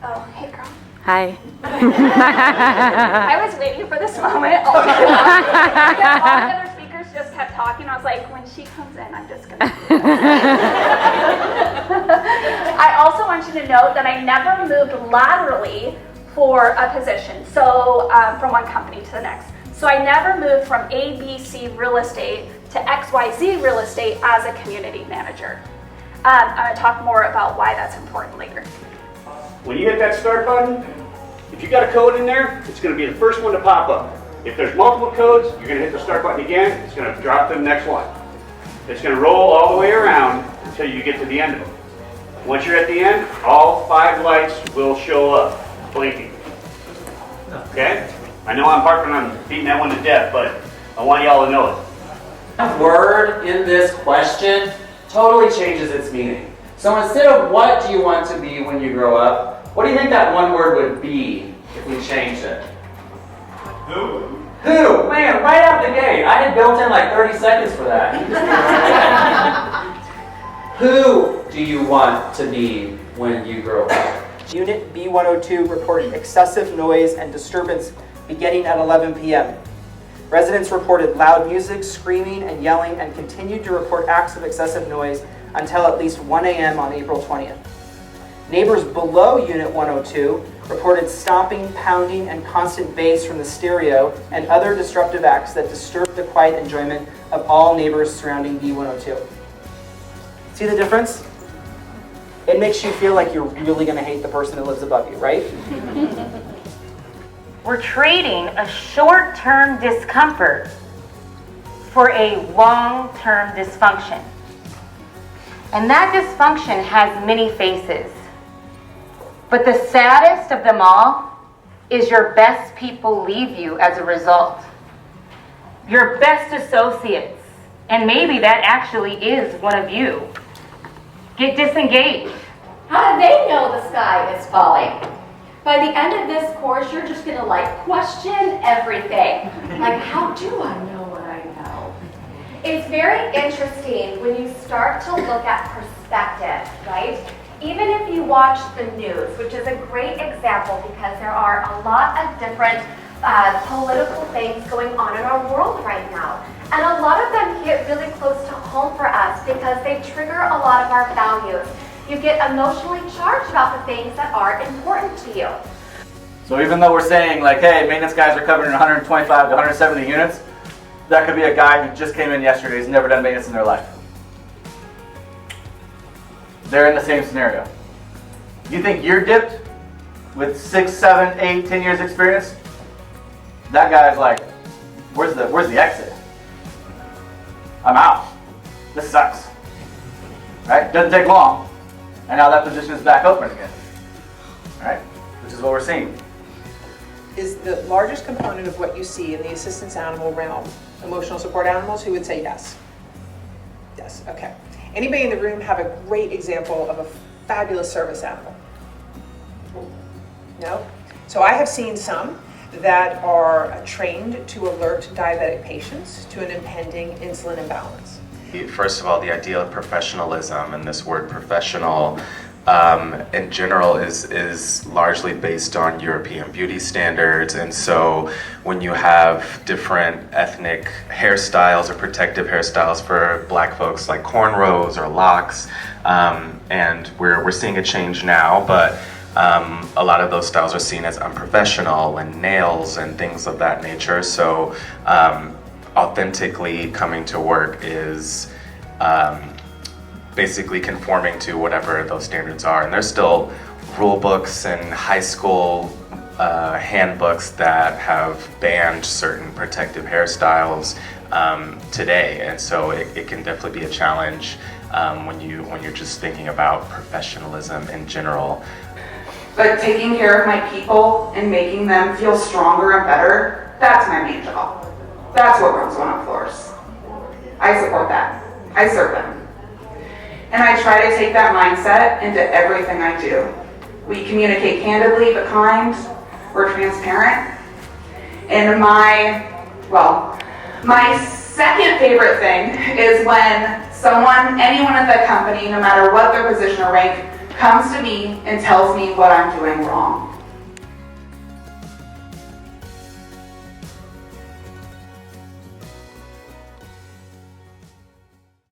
Oh, hey girl. Hi. I was waiting for this moment all day long. Because all the other speakers just kept talking. I was like, when she comes in, I'm just going to do I also want you to note that I never moved laterally for a position, so from one company to the next. So I never moved from ABC real estate to XYZ real estate as a community manager. I'm going to talk more about why that's important later. When you hit that start button, if you got a code in there, it's going to be the first one to pop up. If there's multiple codes, you're going to hit the start button again, it's going to drop to the next one. It's going to roll all the way around until you get to the end of it. Once you're at the end, all 5 lights will show up, blinking. Okay? I know I'm harping on beating that one to death, but I want y'all to know it. The word in this question totally changes its meaning. So instead of what do you want to be when you grow up, what do you think that one word would be if we changed it? Who? Who? Man, right out the gate. I had built in like 30 seconds for that. Who do you want to be when you grow up? Unit B102 reported excessive noise and disturbance beginning at 11 p.m. Residents reported loud music, screaming, and yelling, and continued to report acts of excessive noise until at least 1 a.m. on April 20th. Neighbors below Unit 102 reported stomping, pounding, and constant bass from the stereo and other disruptive acts that disturbed the quiet enjoyment of all neighbors surrounding B102. See the difference? It makes you feel like you're really going to hate the person that lives above you, right? We're trading a short-term discomfort for a long-term dysfunction. And that dysfunction has many faces. But the saddest of them all is your best people leave you as a result. Your best associates, and maybe that actually is one of you, get disengaged. How do they know the sky is falling? By the end of this course, you're just gonna question everything. Like, how do I know what I know? It's very interesting when you start to look at perspective, right? Even if you watch the news, which is a great example because there are a lot of different political things going on in our world right now. And a lot of them hit really close to home for us because they trigger a lot of our values. You get emotionally charged about the things that are important to you. So even though we're saying like, hey, maintenance guys are covering 125 to 170 units, that could be a guy who just came in yesterday who's never done maintenance in their life. They're in the same scenario. You think you're dipped with 6, 7, 8, 10 years experience? That guy's like, where's the exit? I'm out. This sucks. Right? Doesn't take long. And now that position is back open again. Right? Which is what we're seeing. Is the largest component of what you see in the assistance animal realm emotional support animals? Who would say yes? Yes, okay. Anybody in the room have a great example of a fabulous service animal? No? So I have seen some that are trained to alert diabetic patients to an impending insulin imbalance. First of all, the idea of professionalism, and this word professional in general is largely based on European beauty standards, and so when you have different ethnic hairstyles or protective hairstyles for black folks like cornrows or locks, and we're seeing a change now, but a lot of those styles are seen as unprofessional, and nails and things of that nature. So authentically coming to work is basically conforming to whatever those standards are. And there's still rule books and high school handbooks that have banned certain protective hairstyles today. And so it can definitely be a challenge when you're just thinking about professionalism in general. But taking care of my people and making them feel stronger and better, that's my main job. That's what runs one of floors. I support that. I serve them. And I try to take that mindset into everything I do. We communicate candidly but kind. We're transparent. And my second favorite thing is when anyone at the company, no matter what their position or rank, comes to me and tells me what I'm doing wrong.